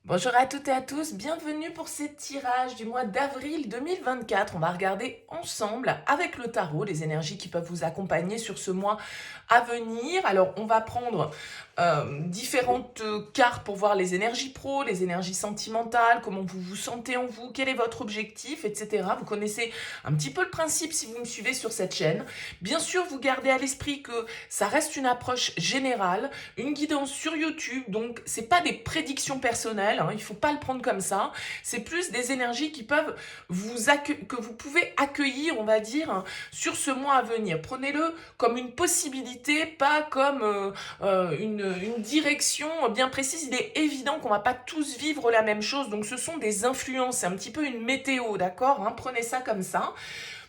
Bonjour à toutes et à tous, bienvenue pour ce tirage du mois d'avril 2024. On va regarder ensemble avec le tarot les énergies qui peuvent vous accompagner sur ce mois à venir. Alors on va prendre différentes cartes pour voir les énergies pro, les énergies sentimentales, comment vous vous sentez en vous, quel est votre objectif, etc. Vous connaissez un petit peu le principe si vous me suivez sur cette chaîne. Bien sûr, vous gardez à l'esprit que ça reste une approche générale, une guidance sur YouTube, donc c'est pas des prédictions personnelles, hein, il faut pas le prendre comme ça. C'est plus des énergies qui peuvent que vous pouvez accueillir, on va dire, hein, sur ce mois à venir. Prenez-le comme une possibilité, pas comme une direction bien précise. Il est évident qu'on va pas tous vivre la même chose, donc ce sont des influences, c'est un petit peu une météo, d'accord, hein, prenez ça comme ça.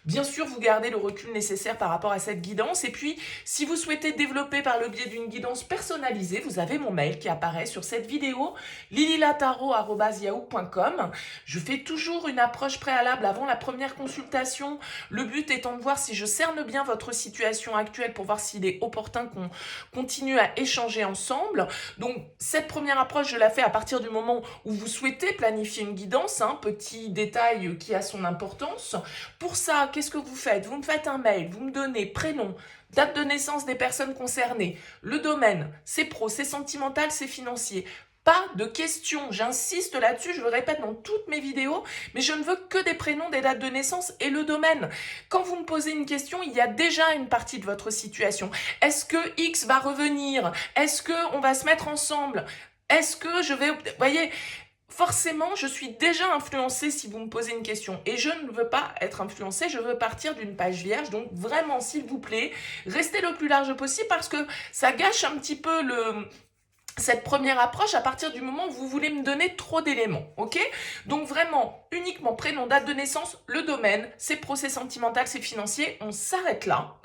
Bien sûr, vous gardez le recul nécessaire par rapport à cette guidance. Et puis, si vous souhaitez développer par le biais d'une guidance personnalisée, vous avez mon mail qui apparaît sur cette vidéo, lililataro@yahoo.com. Je fais toujours une approche préalable avant la première consultation. Le but étant de voir si je cerne bien votre situation actuelle pour voir s'il est opportun qu'on continue à échanger ensemble. Donc, cette première approche, je la fais à partir du moment où vous souhaitez planifier une guidance, hein, petit détail qui a son importance. Pour ça, qu'est-ce que vous faites? Vous me faites un mail, vous me donnez prénom, date de naissance des personnes concernées, le domaine, c'est pro, c'est sentimental, c'est financier. Pas de questions, j'insiste là-dessus, je le répète dans toutes mes vidéos, mais je ne veux que des prénoms, des dates de naissance et le domaine. Quand vous me posez une question, il y a déjà une partie de votre situation. Est-ce que X va revenir? Est-ce qu'on va se mettre ensemble? Est-ce que je vais... Vous voyez, forcément, je suis déjà influencée si vous me posez une question. Et je ne veux pas être influencée, je veux partir d'une page vierge. Donc vraiment, s'il vous plaît, restez le plus large possible parce que ça gâche un petit peu cette première approche à partir du moment où vous voulez me donner trop d'éléments, ok? Donc vraiment, uniquement prénom, date de naissance, le domaine, c'est pro, c'est sentimental, c'est financier, on s'arrête là.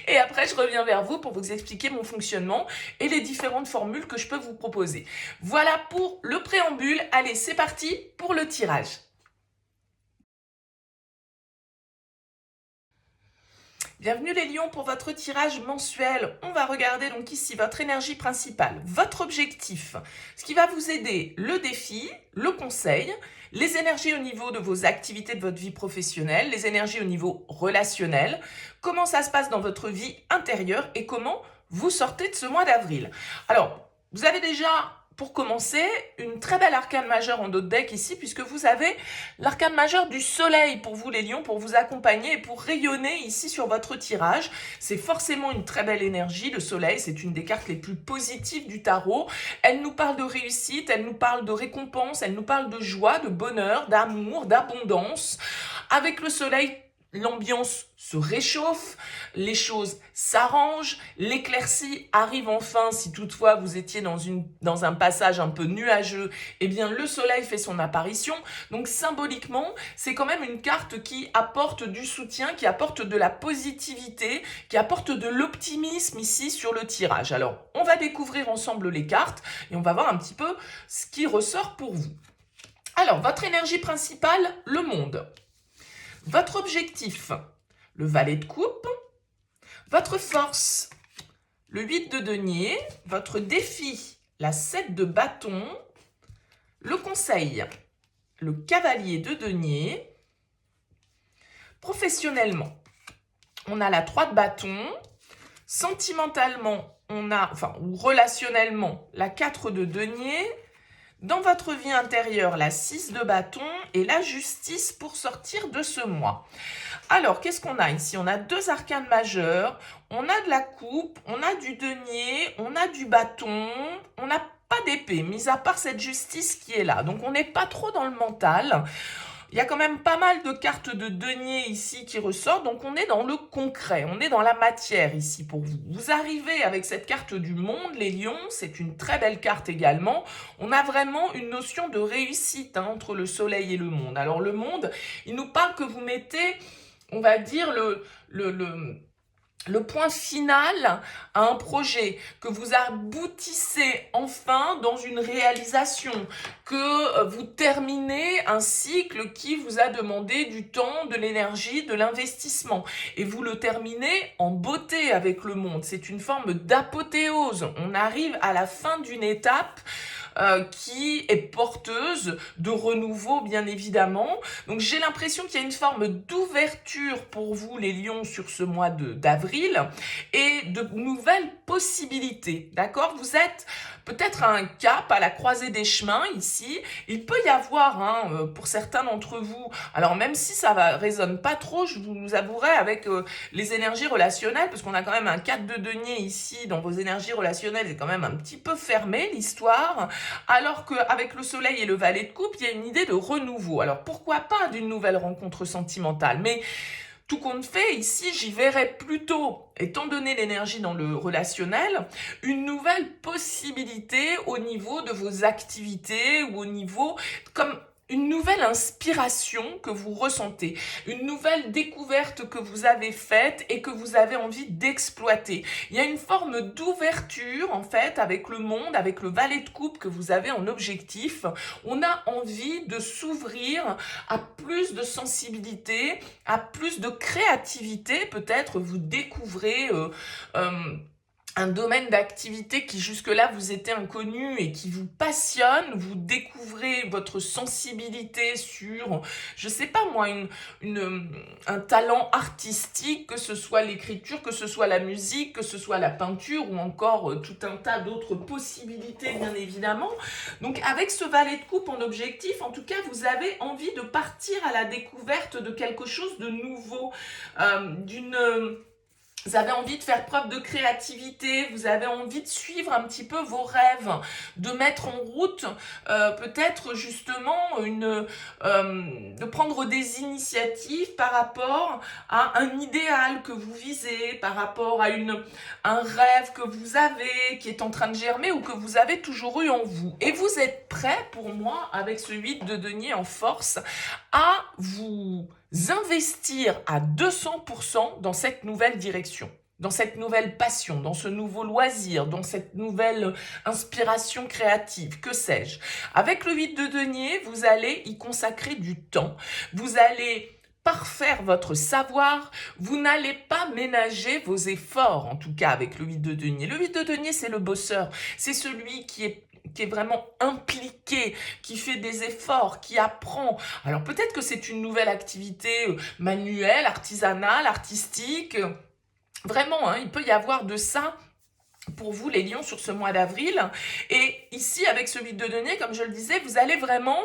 Et après, je reviens vers vous pour vous expliquer mon fonctionnement et les différentes formules que je peux vous proposer. Voilà pour le préambule. Allez, c'est parti pour le tirage. Bienvenue les lions pour votre tirage mensuel. On va regarder donc ici votre énergie principale, votre objectif, ce qui va vous aider, le défi, le conseil, les énergies au niveau de vos activités de votre vie professionnelle, les énergies au niveau relationnel, comment ça se passe dans votre vie intérieure et comment vous sortez de ce mois d'avril. Alors, vous avez déjà, pour commencer, une très belle arcane majeure en dos de deck ici, puisque vous avez l'arcane majeur du soleil pour vous les lions, pour vous accompagner et pour rayonner ici sur votre tirage. C'est forcément une très belle énergie. Le soleil, c'est une des cartes les plus positives du tarot. Elle nous parle de réussite, elle nous parle de récompense, elle nous parle de joie, de bonheur, d'amour, d'abondance. Avec le soleil, l'ambiance se réchauffe, les choses s'arrangent, l'éclaircie arrive enfin. Si toutefois vous étiez dans un passage un peu nuageux, eh bien le soleil fait son apparition. Donc symboliquement, c'est quand même une carte qui apporte du soutien, qui apporte de la positivité, qui apporte de l'optimisme ici sur le tirage. Alors, on va découvrir ensemble les cartes et on va voir un petit peu ce qui ressort pour vous. Alors, votre énergie principale, le monde. Votre objectif, le valet de coupe. Votre force, le 8 de denier. Votre défi, la 7 de bâton. Le conseil, le cavalier de denier. Professionnellement, on a la 3 de bâton. Sentimentalement, ou relationnellement, la 4 de denier. Dans votre vie intérieure, la 6 de bâton et la justice pour sortir de ce mois. Alors, qu'est-ce qu'on a ici? On a deux arcanes majeurs, on a de la coupe, on a du denier, on a du bâton, on n'a pas d'épée, mis à part cette justice qui est là. Donc, on n'est pas trop dans le mental. Il y a quand même pas mal de cartes de denier ici qui ressortent, donc on est dans le concret, on est dans la matière ici pour vous. Vous arrivez avec cette carte du monde, les lions, c'est une très belle carte également. On a vraiment une notion de réussite entre le soleil et le monde. Alors le monde, il nous parle que vous mettez, on va dire, le point final à un projet, que vous aboutissez enfin dans une réalisation, que vous terminez un cycle qui vous a demandé du temps, de l'énergie, de l'investissement. Et vous le terminez en beauté avec le monde. C'est une forme d'apothéose. On arrive à la fin d'une étape qui est porteuse de renouveau, bien évidemment. Donc j'ai l'impression qu'il y a une forme d'ouverture pour vous, les lions, sur ce mois d'avril, et de nouvelles possibilités, d'accord? Vous êtes peut-être à un cap, à la croisée des chemins ici. Il peut y avoir, pour certains d'entre vous, alors même si ça résonne pas trop, je vous avouerai, avec les énergies relationnelles, parce qu'on a quand même un 4 de denier ici, dans vos énergies relationnelles, c'est quand même un petit peu fermé l'histoire, alors qu'avec le soleil et le valet de coupe, il y a une idée de renouveau. Alors pourquoi pas d'une nouvelle rencontre sentimentale, mais tout compte fait, ici, j'y verrais plutôt, étant donné l'énergie dans le relationnel, une nouvelle possibilité au niveau de vos activités ou au niveau, comme une nouvelle inspiration que vous ressentez, une nouvelle découverte que vous avez faite et que vous avez envie d'exploiter. Il y a une forme d'ouverture, en fait, avec le monde, avec le valet de coupe que vous avez en objectif. On a envie de s'ouvrir à plus de sensibilité, à plus de créativité. Peut-être vous découvrez un domaine d'activité qui jusque-là vous était inconnu et qui vous passionne, vous découvrez votre sensibilité sur, je sais pas moi, un talent artistique, que ce soit l'écriture, que ce soit la musique, que ce soit la peinture ou encore tout un tas d'autres possibilités, bien évidemment. Donc avec ce valet de coupe en objectif, en tout cas, vous avez envie de partir à la découverte de quelque chose de nouveau, vous avez envie de faire preuve de créativité, vous avez envie de suivre un petit peu vos rêves, de mettre en route peut-être justement de prendre des initiatives par rapport à un idéal que vous visez, par rapport à un rêve que vous avez, qui est en train de germer ou que vous avez toujours eu en vous. Et vous êtes prêt, pour moi, avec ce 8 de denier en force, à vous investir à 200% dans cette nouvelle direction, dans cette nouvelle passion, dans ce nouveau loisir, dans cette nouvelle inspiration créative, que sais-je. Avec le 8 de denier, vous allez y consacrer du temps, vous allez parfaire votre savoir, vous n'allez pas ménager vos efforts, en tout cas avec le 8 de denier. Le 8 de denier, c'est le bosseur, c'est celui qui est vraiment impliqué, qui fait des efforts, qui apprend. Alors peut-être que c'est une nouvelle activité manuelle, artisanale, artistique. Vraiment, il peut y avoir de ça pour vous, les lions, sur ce mois d'avril. Et ici, avec ce 8 de denier, comme je le disais, vous allez vraiment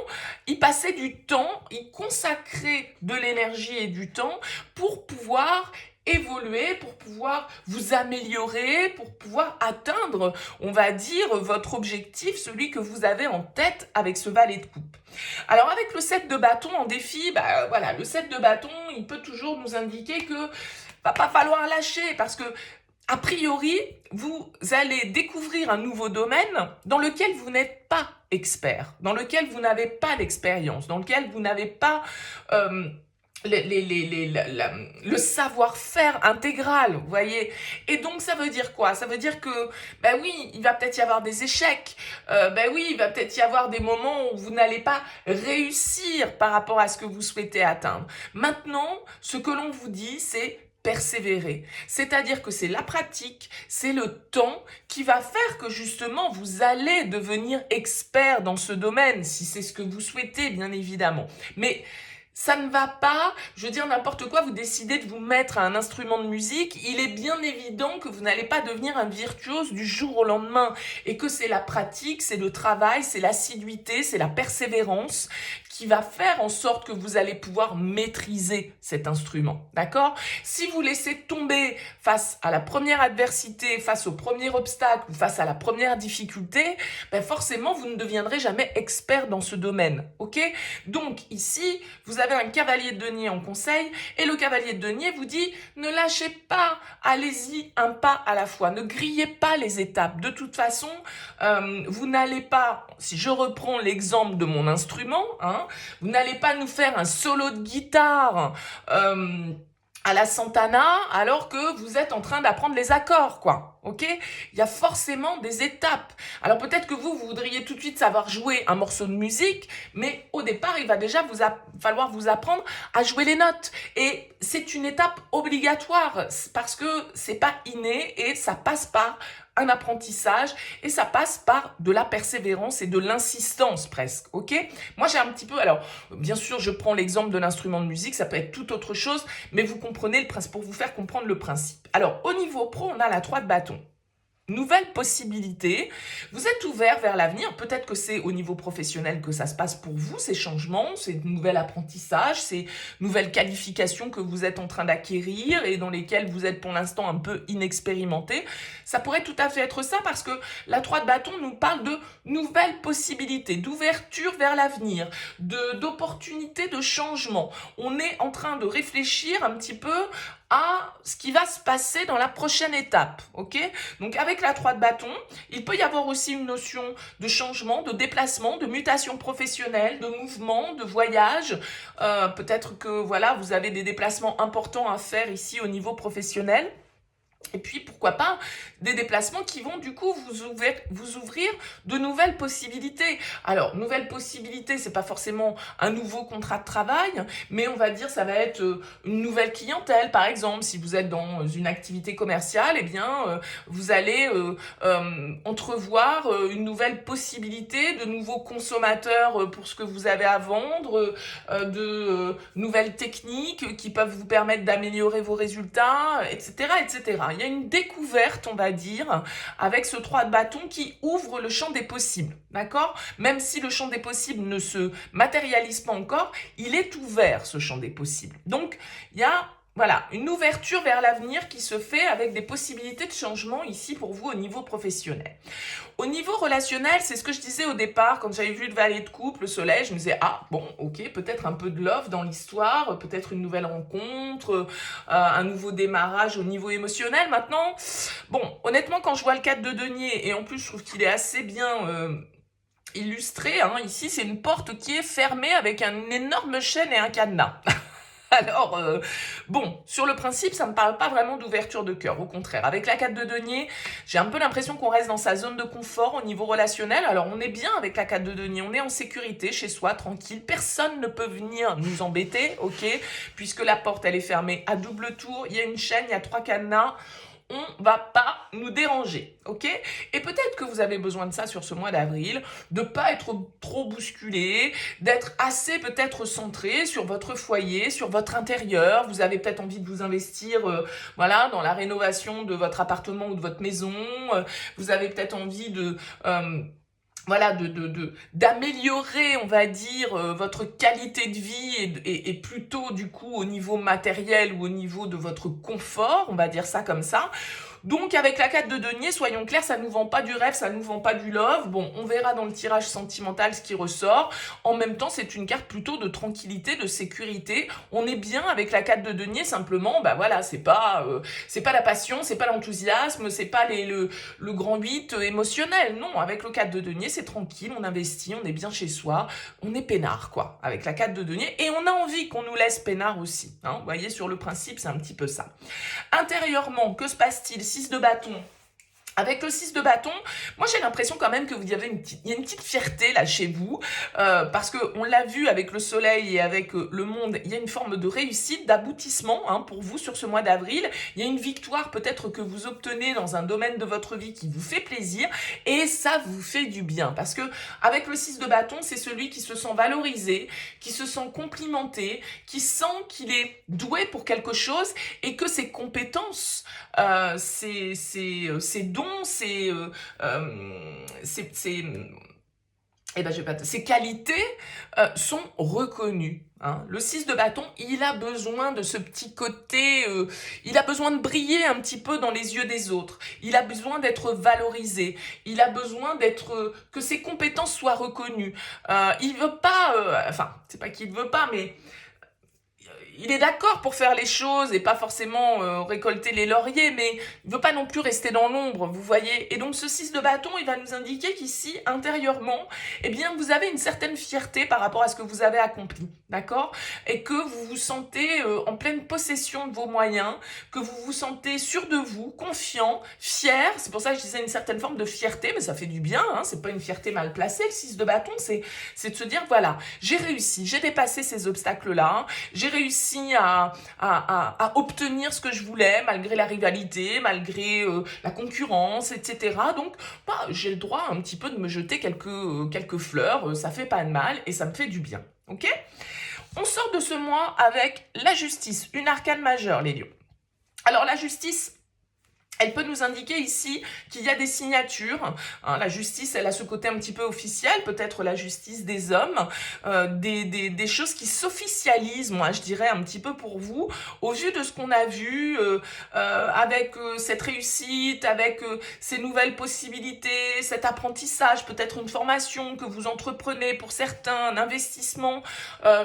y passer du temps, y consacrer de l'énergie et du temps pour pouvoir évoluer, pour pouvoir vous améliorer, pour pouvoir atteindre, on va dire, votre objectif, celui que vous avez en tête avec ce valet de coupe. Alors avec le 7 de bâton en défi, voilà, le 7 de bâton, il peut toujours nous indiquer que va pas falloir lâcher, parce que a priori, vous allez découvrir un nouveau domaine dans lequel vous n'êtes pas expert, dans lequel vous n'avez pas d'expérience, dans lequel vous n'avez pas le savoir-faire intégral, vous voyez. Et donc, ça veut dire quoi? Ça veut dire que, ben oui, il va peut-être y avoir des échecs, ben oui, il va peut-être y avoir des moments où vous n'allez pas réussir par rapport à ce que vous souhaitez atteindre. Maintenant, ce que l'on vous dit, c'est persévérer. C'est-à-dire que c'est la pratique, c'est le temps qui va faire que justement vous allez devenir expert dans ce domaine, si c'est ce que vous souhaitez, bien évidemment. Mais ça ne va pas, je veux dire n'importe quoi, vous décidez de vous mettre à un instrument de musique, il est bien évident que vous n'allez pas devenir un virtuose du jour au lendemain et que c'est la pratique, c'est le travail, c'est l'assiduité, c'est la persévérance qui va faire en sorte que vous allez pouvoir maîtriser cet instrument, d'accord? Si vous laissez tomber face à la première adversité, face au premier obstacle ou face à la première difficulté, ben forcément, vous ne deviendrez jamais expert dans ce domaine, ok? Donc ici, vous avez un cavalier de denier en conseil et le cavalier de denier vous dit ne lâchez pas, allez-y un pas à la fois, ne grillez pas les étapes. De toute façon, vous n'allez pas, si je reprends l'exemple de mon instrument, vous n'allez pas nous faire un solo de guitare à la Santana alors que vous êtes en train d'apprendre les accords, quoi. Ok? Il y a forcément des étapes. Alors peut-être que vous voudriez tout de suite savoir jouer un morceau de musique, mais au départ, il va déjà falloir vous apprendre à jouer les notes. Et c'est une étape obligatoire parce que c'est pas inné et ça passe par un apprentissage et ça passe par de la persévérance et de l'insistance presque, ok? Moi j'ai un petit peu, alors bien sûr je prends l'exemple de l'instrument de musique, ça peut être tout autre chose, mais vous comprenez le principe, pour vous faire comprendre le principe. Alors au niveau pro, on a la 3 de bâton. Nouvelle possibilité, vous êtes ouvert vers l'avenir, peut-être que c'est au niveau professionnel que ça se passe pour vous, ces changements, ces nouveaux apprentissages, ces nouvelles qualifications que vous êtes en train d'acquérir et dans lesquelles vous êtes pour l'instant un peu inexpérimenté. Ça pourrait tout à fait être ça parce que la 3 de bâton nous parle de nouvelles possibilités, d'ouverture vers l'avenir, d'opportunités de changement. On est en train de réfléchir un petit peu à ce qui va se passer dans la prochaine étape, ok? Donc avec la 3 de bâton, il peut y avoir aussi une notion de changement, de déplacement, de mutation professionnelle, de mouvement, de voyage. Peut-être que voilà, vous avez des déplacements importants à faire ici au niveau professionnel. Et puis, pourquoi pas, des déplacements qui vont du coup vous ouvrir de nouvelles possibilités. Alors, nouvelles possibilités, c'est pas forcément un nouveau contrat de travail, mais on va dire ça va être une nouvelle clientèle, par exemple. Si vous êtes dans une activité commerciale, eh bien, vous allez entrevoir une nouvelle possibilité, de nouveaux consommateurs pour ce que vous avez à vendre, de nouvelles techniques qui peuvent vous permettre d'améliorer vos résultats, etc., etc. Il y a une découverte, on va dire, avec ce 3 de bâton qui ouvre le champ des possibles, d'accord? Même si le champ des possibles ne se matérialise pas encore, il est ouvert, ce champ des possibles. Donc, il y a voilà, une ouverture vers l'avenir qui se fait avec des possibilités de changement ici pour vous au niveau professionnel. Au niveau relationnel, c'est ce que je disais au départ, quand j'avais vu le valet de coupe, le soleil, je me disais, ah bon, ok, peut-être un peu de love dans l'histoire, peut-être une nouvelle rencontre, un nouveau démarrage au niveau émotionnel. Maintenant, bon, honnêtement, quand je vois le 4 de denier, et en plus je trouve qu'il est assez bien illustré, hein, ici c'est une porte qui est fermée avec une énorme chaîne et un cadenas. Alors, bon, sur le principe, ça ne me parle pas vraiment d'ouverture de cœur. Au contraire, avec la 4 de denier, j'ai un peu l'impression qu'on reste dans sa zone de confort au niveau relationnel. Alors, on est bien avec la 4 de denier, on est en sécurité chez soi, tranquille. Personne ne peut venir nous embêter, ok? Puisque la porte, elle est fermée à double tour, il y a une chaîne, il y a 3 cadenas. On va pas nous déranger, ok? Et peut-être que vous avez besoin de ça sur ce mois d'avril, de pas être trop bousculé, d'être assez peut-être centré sur votre foyer, sur votre intérieur. Vous avez peut-être envie de vous investir, voilà, dans la rénovation de votre appartement ou de votre maison. Vous avez peut-être envie de voilà, d'améliorer, on va dire, votre qualité de vie et plutôt du coup au niveau matériel ou au niveau de votre confort, on va dire ça comme ça. Donc avec la 4 de denier, soyons clairs, ça nous vend pas du rêve, ça nous vend pas du love. Bon, on verra dans le tirage sentimental ce qui ressort. En même temps, c'est une carte plutôt de tranquillité, de sécurité. On est bien avec la 4 de denier, simplement, bah voilà, c'est pas la passion, c'est pas l'enthousiasme, c'est pas le grand 8 émotionnel. Non, avec le 4 de denier, c'est tranquille, on investit, on est bien chez soi, on est peinard, quoi, avec la 4 de denier. Et on a envie qu'on nous laisse peinard aussi. Hein. Vous voyez, sur le principe, c'est un petit peu ça. Intérieurement, que se passe-t-il? 6 de bâton. Avec le 6 de bâton, moi j'ai l'impression quand même que il y a une petite fierté là chez vous, parce qu'on l'a vu avec le soleil et avec le monde, il y a une forme de réussite, d'aboutissement hein, pour vous sur ce mois d'avril. Il y a une victoire peut-être que vous obtenez dans un domaine de votre vie qui vous fait plaisir et ça vous fait du bien. Parce que avec le 6 de bâton, c'est celui qui se sent valorisé, qui se sent complimenté, qui sent qu'il est doué pour quelque chose et que ses compétences, ses dons, ses qualités sont reconnues. Hein. Le 6 de bâton, il a besoin de ce petit côté, il a besoin de briller un petit peu dans les yeux des autres. Il a besoin d'être valorisé. Il a besoin que ses compétences soient reconnues. Il veut pas, c'est pas qu'il ne veut pas, mais il est d'accord pour faire les choses et pas forcément récolter les lauriers, mais il veut pas non plus rester dans l'ombre, vous voyez. Et donc ce 6 de bâton, il va nous indiquer qu'ici, intérieurement, eh bien, vous avez une certaine fierté par rapport à ce que vous avez accompli, d'accord? Et que vous vous sentez en pleine possession de vos moyens, que vous vous sentez sûr de vous, confiant, fier. C'est pour ça que je disais une certaine forme de fierté, mais ça fait du bien, hein. C'est pas une fierté mal placée, le 6 de bâton, c'est de se dire, voilà, j'ai réussi, j'ai dépassé ces obstacles-là, hein. J'ai réussi réussi à obtenir ce que je voulais, malgré la rivalité, malgré la concurrence, etc. Donc, bah, j'ai le droit un petit peu de me jeter quelques fleurs, ça fait pas de mal et ça me fait du bien. Ok? On sort de ce mois avec la justice, une arcane majeure, les lions. Alors la justice, elle peut nous indiquer ici qu'il y a des signatures. Hein, la justice, elle a ce côté un petit peu officiel, peut-être la justice des hommes, des choses qui s'officialisent, moi je dirais un petit peu pour vous, au vu de ce qu'on a vu avec cette réussite, avec ces nouvelles possibilités, cet apprentissage, peut-être une formation que vous entreprenez pour certains, un investissement,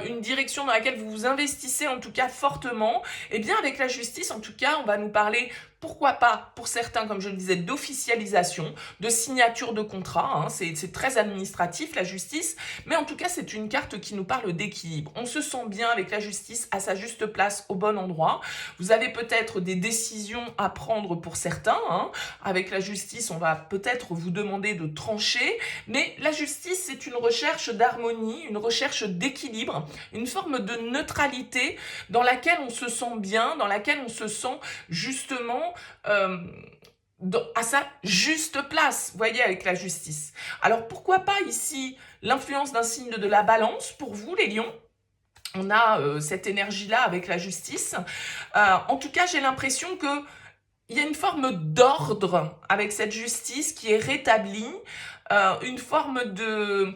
une direction dans laquelle vous vous investissez en tout cas fortement. Et bien avec la justice, en tout cas, on va nous parler, pourquoi pas, pour certains, comme je le disais, d'officialisation, de signature de contrat. Hein, c'est très administratif, la justice, mais en tout cas, c'est une carte qui nous parle d'équilibre. On se sent bien avec la justice à sa juste place, au bon endroit. Vous avez peut-être des décisions à prendre pour certains. Hein. Avec la justice, on va peut-être vous demander de trancher, mais la justice, c'est une recherche d'harmonie, une recherche d'équilibre, une forme de neutralité dans laquelle on se sent bien, dans laquelle on se sent justement à sa juste place, vous voyez, avec la justice. Alors pourquoi pas ici l'influence d'un signe de la balance pour vous, les lions? On a cette énergie-là avec la justice. En tout cas, j'ai l'impression que il y a une forme d'ordre avec cette justice qui est rétablie, une forme de...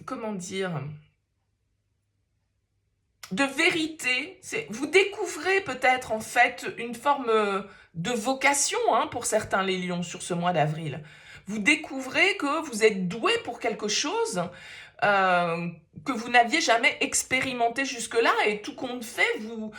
Comment dire ? De vérité. Vous découvrez peut-être en fait une forme de vocation hein, pour certains les lions sur ce mois d'avril. Vous découvrez que vous êtes doué pour quelque chose que vous n'aviez jamais expérimenté jusque-là et tout compte fait, vous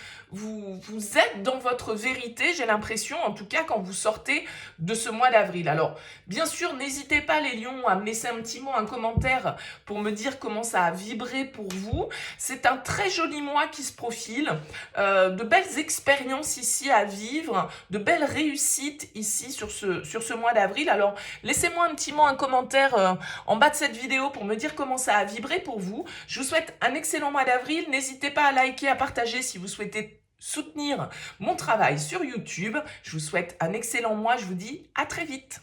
êtes dans votre vérité, j'ai l'impression, en tout cas quand vous sortez de ce mois d'avril. Alors, bien sûr, n'hésitez pas les lions à me laisser un petit mot, un commentaire pour me dire comment ça a vibré pour vous. C'est un très joli mois qui se profile, de belles expériences ici à vivre, de belles réussites ici sur ce mois d'avril. Alors, laissez-moi un petit mot, un commentaire en bas de cette vidéo pour me dire comment ça a vibré pour vous. Je vous souhaite un excellent mois d'avril. N'hésitez pas à liker, à partager si vous souhaitez soutenir mon travail sur YouTube. Je vous souhaite un excellent mois. Je vous dis à très vite.